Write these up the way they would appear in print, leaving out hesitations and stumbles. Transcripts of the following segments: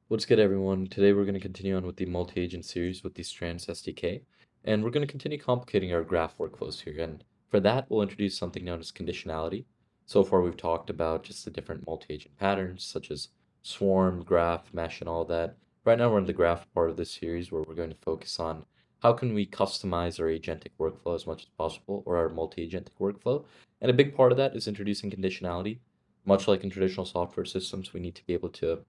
What's good, everyone? Today we're going to continue on with the multi-agent series with the Strands SDK, and we're going to continue complicating our graph workflows here. And for that, we'll introduce something known as conditionality. So far, we've talked about just the different multi-agent patterns, such as swarm, graph, mesh, and all that. Right now, we're in the graph part of this series where we're going to focus on how can we customize our agentic workflow as much as possible, or our multi-agentic workflow. And a big part of that is introducing conditionality. Much like in traditional software systems, we need to be able to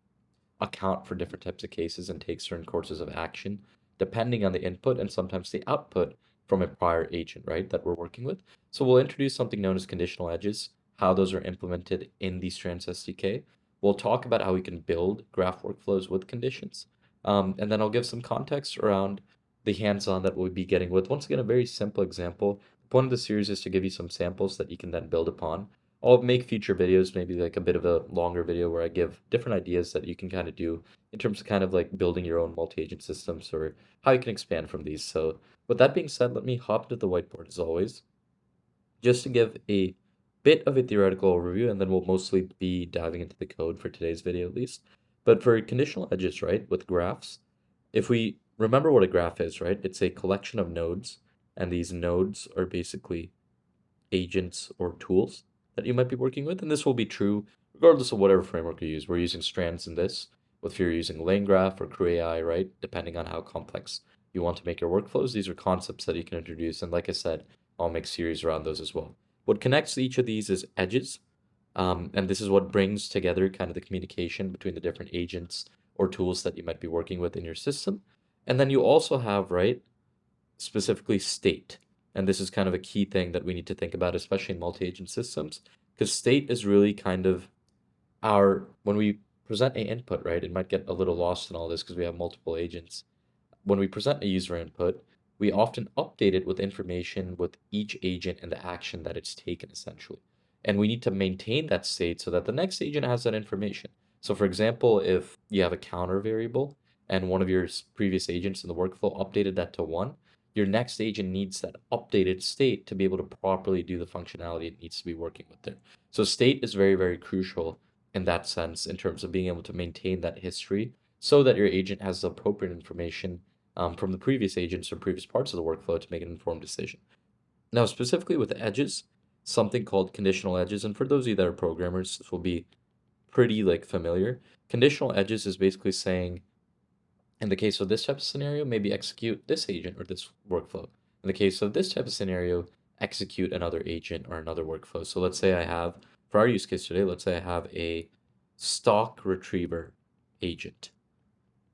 account for different types of cases and take certain courses of action depending on the input and sometimes the output from a prior agent, right, that we're working with. So we'll introduce something known as conditional edges, how those are implemented in the Strands SDK. We'll talk about how we can build graph workflows with conditions. And then I'll give some context around the hands-on that we'll be getting with, once again, a very simple example. The point of the series is to give you some samples that you can then build upon. I'll make future videos, maybe like a bit of a longer video where I give different ideas that you can kind of do in terms of kind of like building your own multi-agent systems or how you can expand from these. So with that being said, let me hop to the whiteboard as always, just to give a bit of a theoretical overview, and then we'll mostly be diving into the code for today's video at least. But for conditional edges, right, with graphs, if we remember what a graph is, right, it's a collection of nodes, and these nodes are basically agents or tools that you might be working with. And this will be true regardless of whatever framework you use. We're using Strands in this, if you're using LangGraph or CrewAI, right? Depending on how complex you want to make your workflows, these are concepts that you can introduce. And like I said, I'll make series around those as well. What connects each of these is edges. And this is what brings together kind of the communication between the different agents or tools that you might be working with in your system. And then you also have, right, specifically state. And this is kind of a key thing that we need to think about, especially in multi-agent systems, because state is really kind of when we present a input, right, it might get a little lost in all this because we have multiple agents. When we present a user input, we often update it with information with each agent and the action that it's taken, essentially. And we need to maintain that state so that the next agent has that information. So for example, if you have a counter variable and one of your previous agents in the workflow updated that to 1, your next agent needs that updated state to be able to properly do the functionality it needs to be working with there. So state is very, very crucial in that sense in terms of being able to maintain that history so that your agent has the appropriate information from the previous agents or previous parts of the workflow to make an informed decision. Now, specifically with edges, something called conditional edges, and for those of you that are programmers, this will be pretty like familiar. Conditional edges is basically saying, in the case of this type of scenario, maybe execute this agent or this workflow. In the case of this type of scenario, execute another agent or another workflow. So let's say I have, for our use case today, let's say I have a stock retriever agent.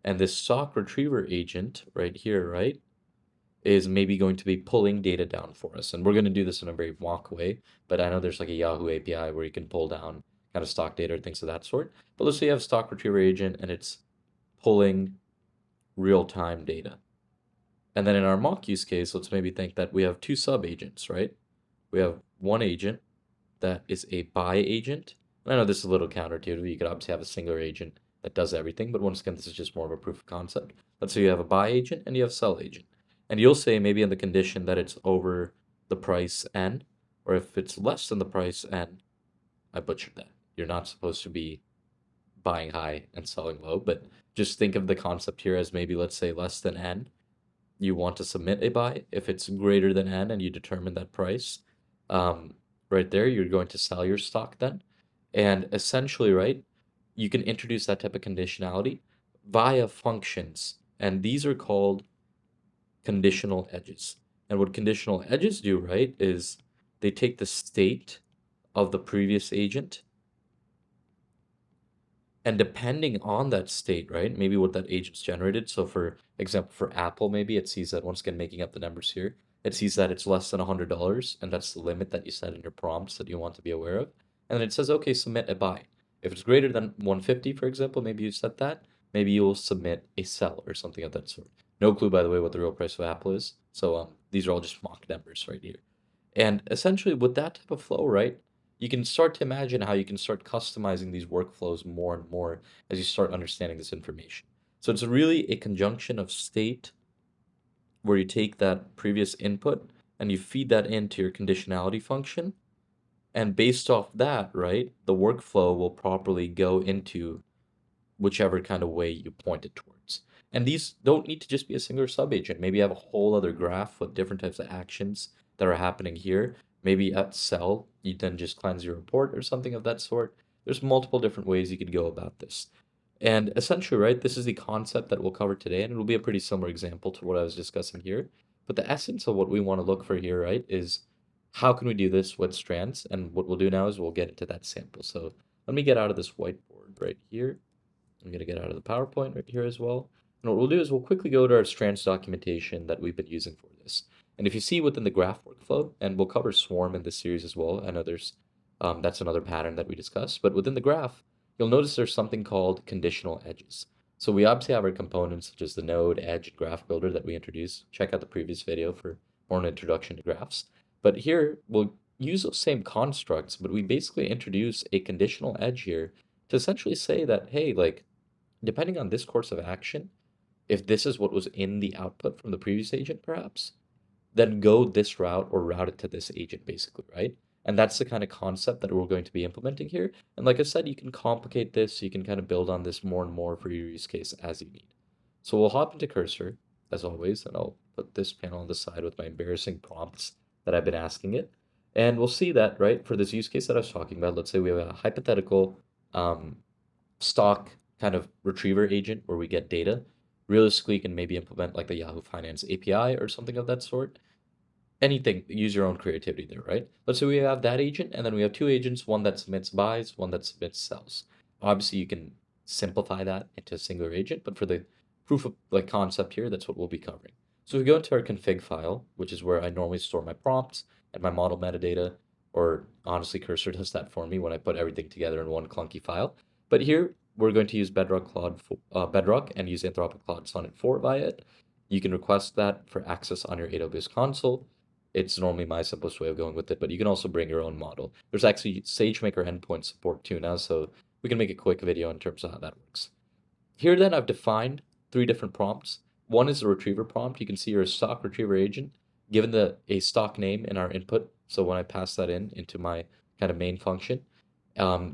And this stock retriever agent right here, right, is maybe going to be pulling data down for us. And we're going to do this in a very mock way, but I know there's like a Yahoo API where you can pull down kind of stock data or things of that sort. But let's say you have a stock retriever agent and it's pulling real-time data. And then in our mock use case, let's maybe think that we have two sub-agents, right? We have one agent that is a buy agent. And I know this is a little counterintuitive. You could obviously have a singular agent that does everything, but once again, this is just more of a proof of concept. Let's say you have a buy agent and you have sell agent. And you'll say maybe in the condition that it's over the price N, or if it's less than the price N, I butchered that. You're not supposed to be buying high and selling low, but just think of the concept here as maybe, let's say, less than N. You want to submit a buy. If it's greater than N and you determine that price, right there, you're going to sell your stock then. And essentially, right, you can introduce that type of conditionality via functions. And these are called conditional edges. And what conditional edges do, right, is they take the state of the previous agent, and depending on that state, right, maybe what that agent's generated. So for example, for Apple, maybe it sees that, once again, making up the numbers here, it sees that it's less than $100, and that's the limit that you set in your prompts that you want to be aware of. And then it says, okay, submit a buy. If it's greater than 150, for example, maybe you set that, maybe you'll submit a sell or something of that sort. No clue, by the way, what the real price of Apple is. So these are all just mock numbers right here. And essentially with that type of flow, right, you can start to imagine how you can start customizing these workflows more and more as you start understanding this information. So it's really a conjunction of state where you take that previous input and you feed that into your conditionality function. And based off that, right, the workflow will properly go into whichever kind of way you point it towards. And these don't need to just be a single subagent. Maybe you have a whole other graph with different types of actions that are happening here. Maybe at sell, you then just cleanse your report or something of that sort. There's multiple different ways you could go about this. And essentially, right, this is the concept that we'll cover today, and it'll be a pretty similar example to what I was discussing here. But the essence of what we want to look for here, right, is how can we do this with strands? And what we'll do now is we'll get into that sample. So let me get out of this whiteboard right here. I'm going to get out of the PowerPoint right here as well. And what we'll do is we'll quickly go to our Strands documentation that we've been using for this. And if you see within the graph workflow, and we'll cover swarm in this series as well, I know that's another pattern that we discussed, but within the graph, you'll notice there's something called conditional edges. So we obviously have our components such as the node, edge, and graph builder that we introduced. Check out the previous video for more an introduction to graphs. But here we'll use those same constructs, but we basically introduce a conditional edge here to essentially say that, hey, like, depending on this course of action, if this is what was in the output from the previous agent, perhaps, then go this route or route it to this agent, basically, right? And that's the kind of concept that we're going to be implementing here. And like I said, you can complicate this, you can kind of build on this more and more for your use case as you need. So we'll hop into Cursor, as always, and I'll put this panel on the side with my embarrassing prompts that I've been asking it. And we'll see that, right, for this use case that I was talking about, let's say we have a hypothetical stock kind of retriever agent where we get data. Realistically, you can maybe implement like the Yahoo Finance API or something of that sort. Anything, use your own creativity there, right? Let's say we have that agent, and then we have two agents, one that submits buys, one that submits sells. Obviously, you can simplify that into a singular agent, but for the proof of like concept here, that's what we'll be covering. So we go into our config file, which is where I normally store my prompts and my model metadata, or honestly, Cursor does that for me when I put everything together in one clunky file. But here, we're going to use Bedrock and use Anthropic Claude Sonnet 4 via it. You can request that for access on your AWS console. It's normally my simplest way of going with it, but you can also bring your own model. There's actually SageMaker endpoint support too now, so we can make a quick video in terms of how that works. Here then I've defined 3 different prompts. One is the retriever prompt. You can see you're a stock retriever agent given a stock name in our input. So when I pass that into my kind of main function,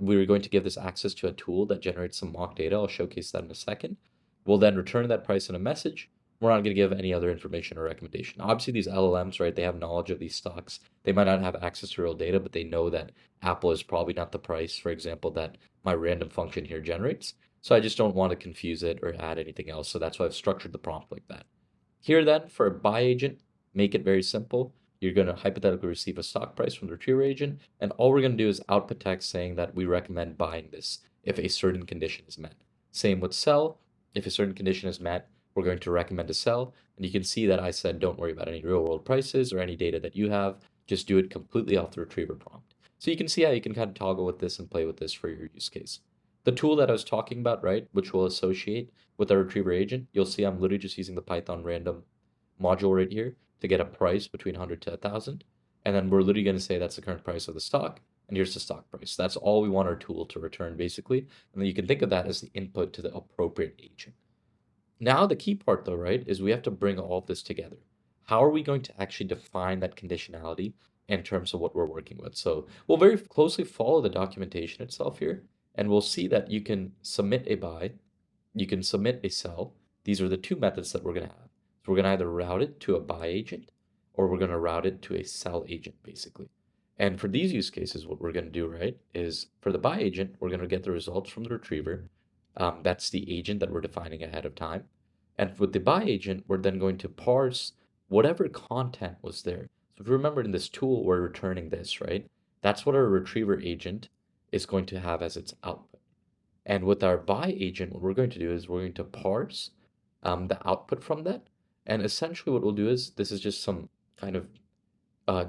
we were going to give this access to a tool that generates some mock data. I'll showcase that in a second. We'll then return that price in a message. We're not going to give any other information or recommendation. Obviously, these LLMs, right, they have knowledge of these stocks. They might not have access to real data, but they know that Apple is probably not the price, for example, that my random function here generates. So I just don't want to confuse it or add anything else. So that's why I've structured the prompt like that. Here then, for a buy agent, make it very simple. You're going to hypothetically receive a stock price from the retriever agent, and all we're going to do is output text saying that we recommend buying this if a certain condition is met. Same with sell. If a certain condition is met, we're going to recommend a sell. And you can see that I said, don't worry about any real world prices or any data that you have. Just do it completely off the retriever prompt. So you can see how you can kind of toggle with this and play with this for your use case. The tool that I was talking about, right, which will associate with our retriever agent, you'll see I'm literally just using the Python random module right here to get a price between 100 to 1,000. And then we're literally going to say that's the current price of the stock. And here's the stock price. That's all we want our tool to return, basically. And then you can think of that as the input to the appropriate agent. Now, the key part, though, right, is we have to bring all of this together. How are we going to actually define that conditionality in terms of what we're working with? So we'll very closely follow the documentation itself here, and we'll see that you can submit a buy, you can submit a sell. These are the 2 methods that we're going to have. So we're going to either route it to a buy agent, or we're going to route it to a sell agent, basically. And for these use cases, what we're going to do, right, is for the buy agent, we're going to get the results from the retriever. That's the agent that we're defining ahead of time. And with the buy agent, we're then going to parse whatever content was there. So if you remember in this tool, we're returning this, right? That's what our retriever agent is going to have as its output. And with our buy agent, what we're going to do is we're going to parse the output from that. And essentially what we'll do is, this is just some kind of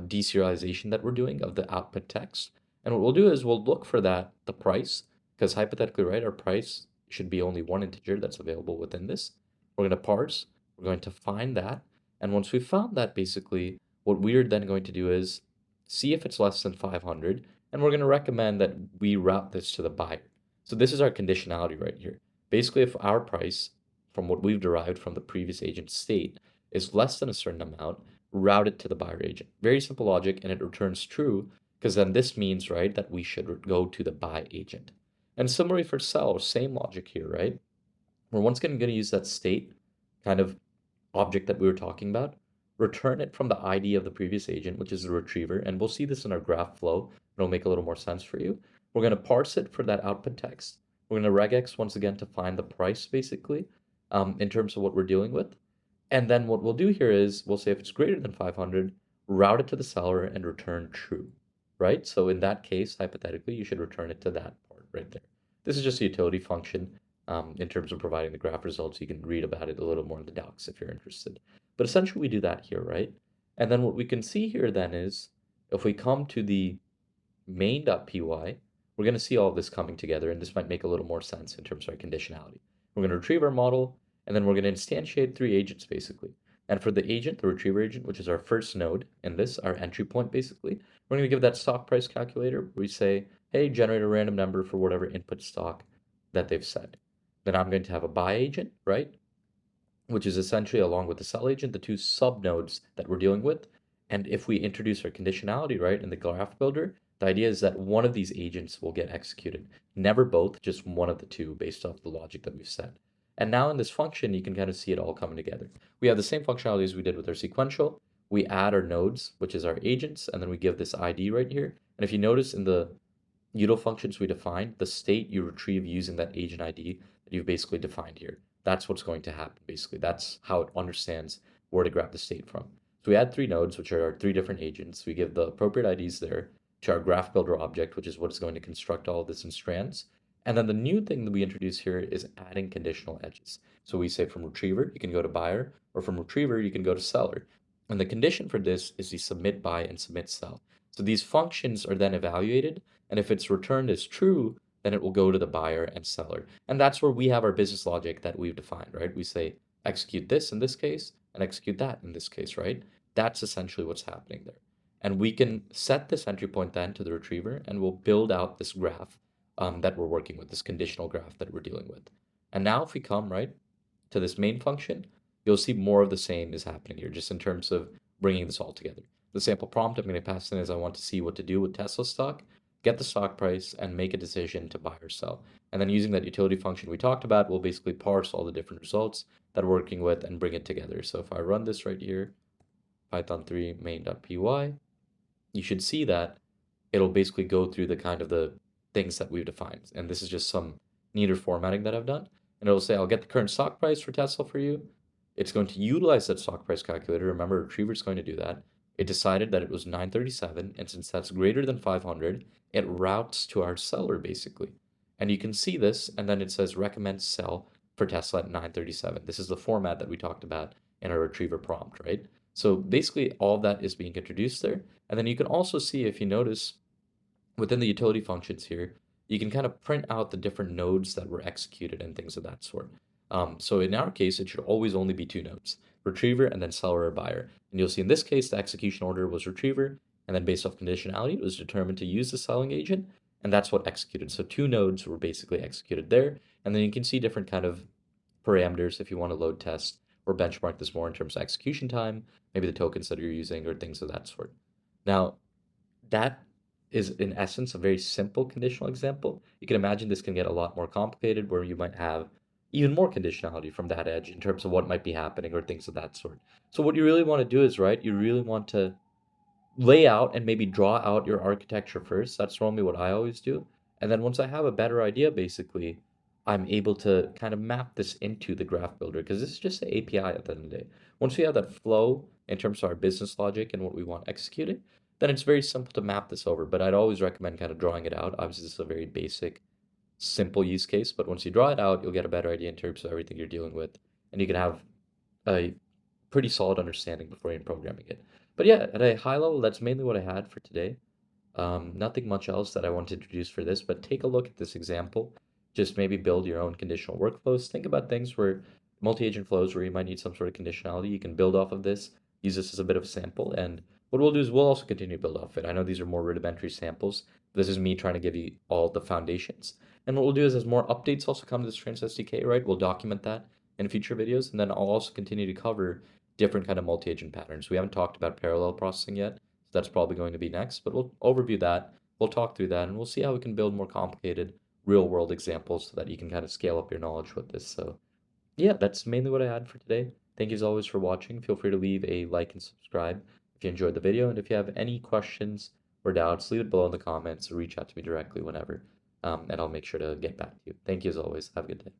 deserialization that we're doing of the output text. And what we'll do is we'll look for the price, because hypothetically, right, our price should be only one integer that's available within this. We're going to parse, we're going to find that. And once we found that, basically, what we're then going to do is see if it's less than 500. And we're going to recommend that we route this to the buyer. So this is our conditionality right here. Basically, if our price from what we've derived from the previous agent state is less than a certain amount, route it to the buyer agent. Very simple logic, and it returns true, because then this means, right, that we should go to the buy agent. And similarly for cell, same logic here, right? We're once again going to use that state kind of object that we were talking about, return it from the ID of the previous agent, which is the retriever, and we'll see this in our graph flow. It'll make a little more sense for you. We're going to parse it for that output text. We're going to regex once again to find the price, basically, in terms of what we're dealing with. And then what we'll do here is we'll say if it's greater than 500, route it to the seller and return true, right? So in that case, hypothetically, you should return it to that part right there. This is just a utility function in terms of providing the graph results. You can read about it a little more in the docs if you're interested. But essentially, we do that here, right? And then what we can see here then is if we come to the main.py, we're going to see all of this coming together, and this might make a little more sense in terms of our conditionality. We're going to retrieve our model, and then we're going to instantiate 3 agents, basically. And for the agent, the retriever agent, which is our first node in this, our entry point, basically, we're going to give that stock price calculator. We say, hey, generate a random number for whatever input stock that they've set. Then I'm going to have a buy agent, right? Which is essentially, along with the sell agent, the 2 subnodes that we're dealing with. And if we introduce our conditionality, right, in the graph builder, the idea is that one of these agents will get executed. Never both, just one of the 2 based off the logic that we've set. And now in this function, you can kind of see it all coming together. We have the same functionality as we did with our sequential. We add our nodes, which is our agents, and then we give this ID right here. And if you notice in the util functions we defined, the state you retrieve using that agent ID that you've basically defined here. That's what's going to happen, basically. That's how it understands where to grab the state from. So we add 3 nodes, which are our 3 different agents. We give the appropriate IDs there to our graph builder object, which is what is going to construct all of this in strands. And then the new thing that we introduce here is adding conditional edges. So we say from retriever, you can go to buyer, or from retriever, you can go to seller. And the condition for this is the submit buy and submit sell. So these functions are then evaluated, and if it's returned as true, then it will go to the buyer and seller. And that's where we have our business logic that we've defined, right? We say execute this in this case and execute that in this case, right? That's essentially what's happening there. And we can set this entry point then to the retriever, and we'll build out this graph that we're working with, this conditional graph that we're dealing with. And now if we come, right, to this main function, you'll see more of the same is happening here, just in terms of bringing this all together. The sample prompt I'm going to pass in is I want to see what to do with Tesla stock, get the stock price, and make a decision to buy or sell. And then using that utility function we talked about, we'll basically parse all the different results that we're working with and bring it together. So if I run this right here, Python 3 main.py, you should see that it'll basically go through the kind of the things that we've defined. And this is just some neater formatting that I've done. And it'll say, I'll get the current stock price for Tesla for you. It's going to utilize that stock price calculator. Remember, Retriever's going to do that. It decided that it was 937, and since that's greater than 500, it routes to our seller, basically. And you can see this, and then it says recommend sell for Tesla at 937. This is the format that we talked about in our Retriever prompt, right? So basically, all of that is being introduced there. And then you can also see, if you notice, within the utility functions here, you can kind of print out the different nodes that were executed and things of that sort. So in our case, it should always only be 2 nodes, retriever and then seller or buyer. And you'll see in this case, the execution order was retriever, and then based off conditionality, it was determined to use the selling agent, and that's what executed. So 2 nodes were basically executed there. And then you can see different kind of parameters if you want to load test or benchmark this more in terms of execution time, maybe the tokens that you're using or things of that sort. Now, that is in essence a very simple conditional example. You can imagine this can get a lot more complicated where you might have even more conditionality from that edge in terms of what might be happening or things of that sort. So what you really want to do is, right, you really want to lay out and maybe draw out your architecture first. That's normally what I always do. And then once I have a better idea, basically, I'm able to kind of map this into the graph builder because this is just the API at the end of the day. Once we have that flow in terms of our business logic and what we want executed, then it's very simple to map this over. But I'd always recommend kind of drawing it out. Obviously, this is a very basic, simple use case, but once you draw it out, you'll get a better idea in terms of everything you're dealing with, and you can have a pretty solid understanding before you're programming it. But yeah, at a high level, that's mainly what I had for today. Nothing much else that I want to introduce for this, but take a look at this example. Just maybe build your own conditional workflows. Think about things where multi-agent flows where you might need some sort of conditionality. You can build off of this, use this as a bit of a sample, and what we'll do is we'll also continue to build off it. I know these are more rudimentary samples. This is me trying to give you all the foundations. And what we'll do is as more updates also come to the Strands SDK, right, we'll document that in future videos, and then I'll also continue to cover different kind of multi-agent patterns. We haven't talked about parallel processing yet, so that's probably going to be next, but we'll overview that, we'll talk through that, and we'll see how we can build more complicated real world examples so that you can kind of scale up your knowledge with this. So yeah, that's mainly what I had for today. Thank you as always for watching. Feel free to leave a like and subscribe if you enjoyed the video. And if you have any questions or doubts, leave it below in the comments or reach out to me directly whenever. And I'll make sure to get back to you. Thank you as always. Have a good day.